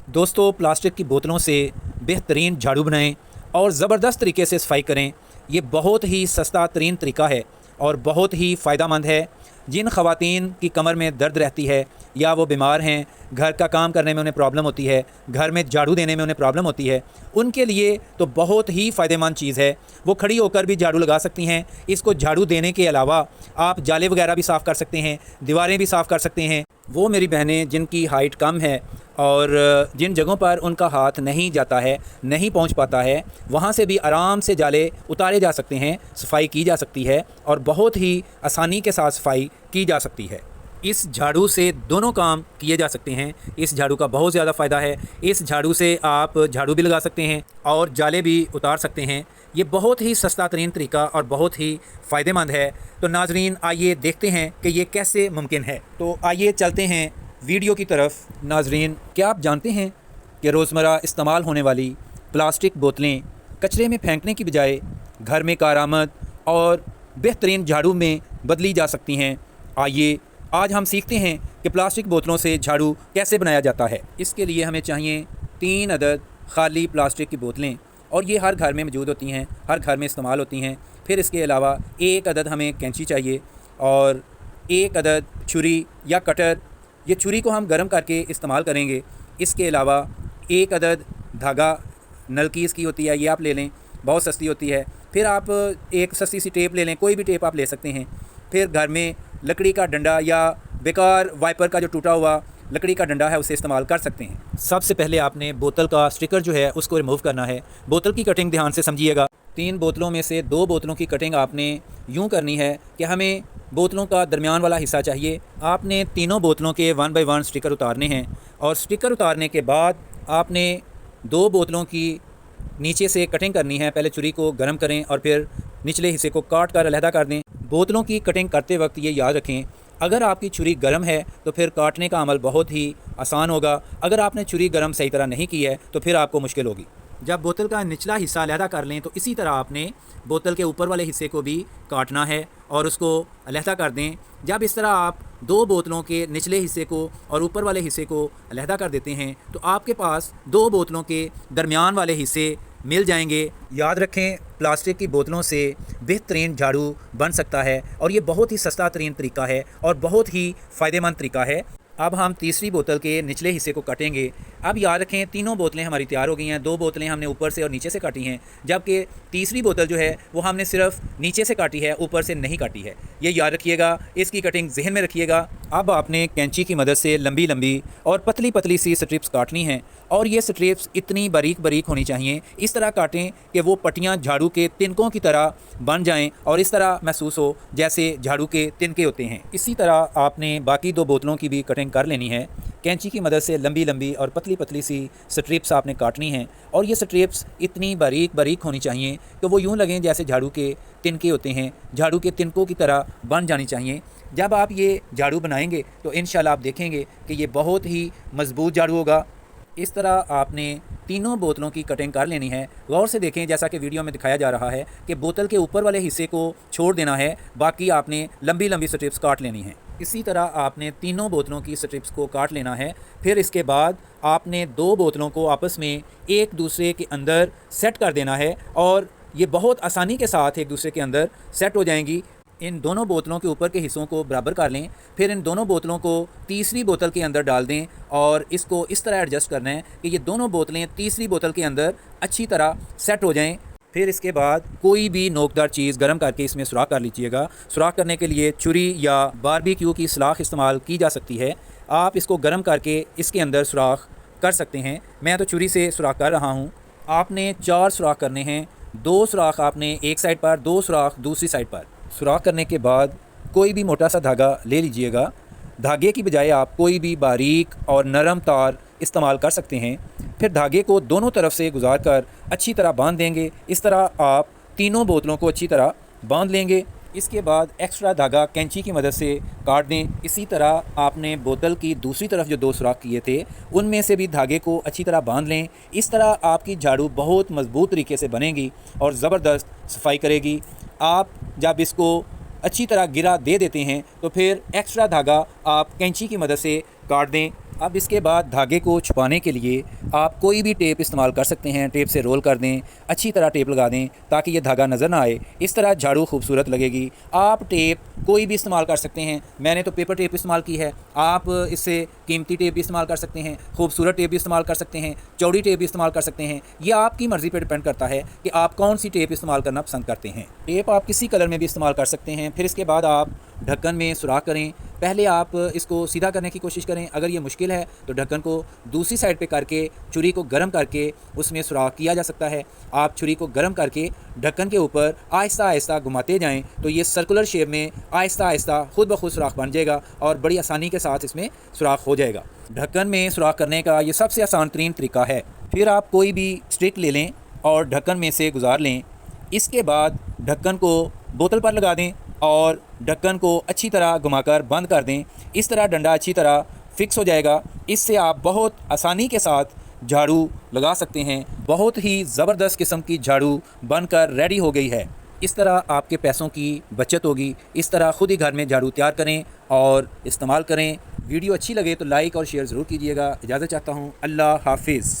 दोस्तों, प्लास्टिक की बोतलों से बेहतरीन झाड़ू बनाएं और ज़बरदस्त तरीके से सफाई करें। ये बहुत ही सस्ता तरीन तरीका है और बहुत ही फ़ायदेमंद है। जिन ख़वातीन की कमर में दर्द रहती है या वो बीमार हैं, घर का काम करने में उन्हें प्रॉब्लम होती है, घर में झाड़ू देने में उन्हें प्रॉब्लम होती है, उनके लिए तो बहुत ही फ़ायदेमंद चीज़ है। वो खड़ी होकर भी झाड़ू लगा सकती हैं। इसको झाड़ू देने के अलावा आप जाले वगैरह भी साफ़ कर सकते हैं, दीवारें भी साफ़ कर सकते हैं। वो मेरी बहनें जिनकी हाइट कम है और जिन जगहों पर उनका हाथ नहीं जाता है, नहीं पहुंच पाता है, वहां से भी आराम से जाले उतारे जा सकते हैं, सफाई की जा सकती है और बहुत ही आसानी के साथ सफाई की जा सकती है। इस झाड़ू से दोनों काम किए जा सकते हैं। इस झाड़ू का बहुत ज़्यादा फ़ायदा है। इस झाड़ू से आप झाड़ू भी लगा सकते हैं और जाले भी उतार सकते हैं। ये बहुत ही सस्ता तरीन तरीका और बहुत ही फ़ायदेमंद है। तो नाजरीन, आइए देखते हैं कि ये कैसे मुमकिन है। तो आइए चलते हैं वीडियो की तरफ। नाजरीन, क्या आप जानते हैं कि रोज़मर्रा इस्तेमाल होने वाली प्लास्टिक बोतलें कचरे में फेंकने की बजाय घर में कारआमद और बेहतरीन झाड़ू में बदली जा सकती हैं। आइए आज हम सीखते हैं कि प्लास्टिक बोतलों से झाड़ू कैसे बनाया जाता है। इसके लिए हमें चाहिए 3 अदद खाली प्लास्टिक की बोतलें और ये हर घर में मौजूद होती हैं, हर घर में इस्तेमाल होती हैं। फिर इसके अलावा 1 अदद हमें कैंची चाहिए और 1 अदद छुरी या कटर। ये छुरी को हम गर्म करके इस्तेमाल करेंगे। इसके अलावा 1 अदद धागा, नलकीज़ की होती है, ये आप ले लें, बहुत सस्ती होती है। फिर आप एक सस्ती सी टेप ले लें, कोई भी टेप आप ले सकते हैं। फिर घर में लकड़ी का डंडा या बेकार वाइपर का जो टूटा हुआ लकड़ी का डंडा है उसे इस्तेमाल कर सकते हैं। सबसे पहले आपने बोतल का स्टिकर जो है उसको रिमूव करना है। बोतल की कटिंग ध्यान से समझिएगा। 3 बोतलों में से 2 बोतलों की कटिंग आपने यूँ करनी है कि हमें बोतलों का दरमियान वाला हिस्सा चाहिए। आपने तीनों बोतलों के 1 बाय 1 स्टिकर उतारने हैं और स्टिकर उतारने के बाद आपने 2 बोतलों की नीचे से कटिंग करनी है। पहले छुरी को गर्म करें और फिर निचले हिस्से को काट कर अलहदा कर दें। बोतलों की कटिंग करते वक्त ये याद रखें, अगर आपकी छुरी गर्म है तो फिर काटने का अमल बहुत ही आसान होगा। अगर आपने छुरी गर्म सही तरह नहीं की है तो फिर आपको मुश्किल होगी। जब बोतल का निचला हिस्सा अलहदा कर लें तो इसी तरह आपने बोतल के ऊपर वाले हिस्से को भी काटना है और उसको अलहदा कर दें। जब इस तरह आप 2 बोतलों के निचले हिस्से को और ऊपर वाले हिस्से को अलहदा कर देते हैं तो आपके पास 2 बोतलों के दरमियान वाले हिस्से मिल जाएंगे। याद रखें, प्लास्टिक की बोतलों से बेहतरीन झाड़ू बन सकता है और ये बहुत ही सस्ता तरीन तरीका है और बहुत ही फ़ायदेमंद तरीका है। अब हम तीसरी बोतल के निचले हिस्से को काटेंगे। अब याद रखें, तीनों बोतलें हमारी तैयार हो गई हैं। 2 बोतलें हमने ऊपर से और नीचे से काटी हैं, जबकि तीसरी बोतल जो है वो हमने सिर्फ नीचे से काटी है, ऊपर से नहीं काटी है। ये याद रखिएगा, इसकी कटिंग जहन में रखिएगा। अब आपने कैंची की मदद से लंबी लंबी और पतली पतली सी स्ट्रिप्स काटनी हैं और ये स्ट्रिप्स इतनी बारीक बारीक होनी चाहिए। इस तरह काटें कि वो पट्टियाँ झाड़ू के तिनकों की तरह बन जाएँ और इस तरह महसूस हो जैसे झाड़ू के तिनके होते हैं। इसी तरह आपने बाकी 2 बोतलों की भी कटिंग कर लेनी है। कैंची की मदद से लंबी लंबी और पतली पतली सी स्ट्रिप्स आपने काटनी हैं और ये स्ट्रिप्स इतनी बारीक बारीक होनी चाहिए कि वो यूँ लगें जैसे झाड़ू के तिनके होते हैं, झाड़ू के तिनकों की तरह बन जानी चाहिए। जब आप ये झाड़ू बनाएंगे तो इंशाल्लाह आप देखेंगे कि ये बहुत ही मजबूत झाड़ू होगा। इस तरह आपने तीनों बोतलों की कटिंग कर लेनी है। गौर से देखें, जैसा कि वीडियो में दिखाया जा रहा है कि बोतल के ऊपर वाले हिस्से को छोड़ देना है, बाकी आपने लंबी लंबी स्ट्रिप्स काट लेनी है। इसी तरह आपने तीनों बोतलों की स्ट्रिप्स को काट लेना है। फिर इसके बाद आपने 2 बोतलों को आपस में एक दूसरे के अंदर सेट कर देना है और ये बहुत आसानी के साथ एक दूसरे के अंदर सेट हो जाएंगी। इन दोनों बोतलों के ऊपर के हिस्सों को बराबर कर लें। फिर इन दोनों बोतलों को तीसरी बोतल के अंदर डाल दें और इसको इस तरह एडजस्ट करना है कि ये दोनों बोतलें तीसरी बोतल के अंदर अच्छी तरह सेट हो जाएं। फिर इसके बाद कोई भी नोकदार चीज़ गर्म करके इसमें सुराख कर लीजिएगा। सुराख करने के लिए छुरी या बारबेक्यू की सलाख इस्तेमाल की जा सकती है। आप इसको गर्म करके इसके अंदर सुराख कर सकते हैं। मैं तो छुरी से सुराख कर रहा हूँ। आपने 4 सुराख करने हैं। 2 सुराख आपने एक साइड पर, 2 सुराख दूसरी साइड पर। सुराख करने के बाद कोई भी मोटा सा धागा ले लीजिएगा। धागे की बजाय आप कोई भी बारीक और नरम तार इस्तेमाल कर सकते हैं। फिर धागे को दोनों तरफ से गुजार कर अच्छी तरह बांध देंगे। इस तरह आप तीनों बोतलों को अच्छी तरह बांध लेंगे। इसके बाद एक्स्ट्रा धागा कैंची की मदद से काट दें। इसी तरह आपने बोतल की दूसरी तरफ जो 2 सुराख किए थे उनमें से भी धागे को अच्छी तरह बांध लें। इस तरह आपकी झाड़ू बहुत मजबूत तरीके से बनेगी और ज़बरदस्त सफाई करेगी। आप जब इसको अच्छी तरह गिरा दे देते हैं तो फिर एक्स्ट्रा धागा आप कैंची की मदद से काट दें। अब इसके बाद धागे को छुपाने के लिए आप कोई भी टेप इस्तेमाल कर सकते हैं। टेप से रोल कर दें, अच्छी तरह टेप लगा दें ताकि ये धागा नज़र ना आए। इस तरह झाड़ू खूबसूरत लगेगी। आप टेप कोई भी इस्तेमाल कर सकते हैं। मैंने तो पेपर टेप इस्तेमाल की है। आप इससे कीमती टेप भी इस्तेमाल कर सकते हैं, खूबसूरत टेप भी इस्तेमाल कर सकते हैं, चौड़ी टेप भी इस्तेमाल कर सकते हैं। यह आपकी मर्ज़ी पर डिपेंड करता है कि आप कौन सी टेप इस्तेमाल करना पसंद करते हैं। टेप आप किसी कलर में भी इस्तेमाल कर सकते हैं। फिर इसके बाद आप ढक्कन में सुराख करें। पहले आप इसको सीधा करने की कोशिश करें। अगर ये मुश्किल है तो ढक्कन को दूसरी साइड पे करके छुरी को गर्म करके उसमें सुराख किया जा सकता है। आप छुरी को गर्म करके ढक्कन के ऊपर आहिस्ता आहिस्ता घुमाते जाएं तो ये सर्कुलर शेप में आहिस्ता आहिस्ता खुद ब खुद सुराख बन जाएगा और बड़ी आसानी के साथ इसमें सुराख हो जाएगा। ढक्कन में सुराख करने का ये सबसे आसान तरीन तरीका है। फिर आप कोई भी स्टिक ले लें और ढक्कन में से गुजार लें। इसके बाद ढक्कन को बोतल पर लगा दें और ढक्कन को अच्छी तरह घुमाकर बंद कर दें। इस तरह डंडा अच्छी तरह फिक्स हो जाएगा। इससे आप बहुत आसानी के साथ झाड़ू लगा सकते हैं। बहुत ही ज़बरदस्त किस्म की झाड़ू बनकर रेडी हो गई है। इस तरह आपके पैसों की बचत होगी। इस तरह ख़ुद ही घर में झाड़ू तैयार करें और इस्तेमाल करें। वीडियो अच्छी लगे तो लाइक और शेयर ज़रूर कीजिएगा। इजाज़त चाहता हूँ। अल्लाह हाफिज़।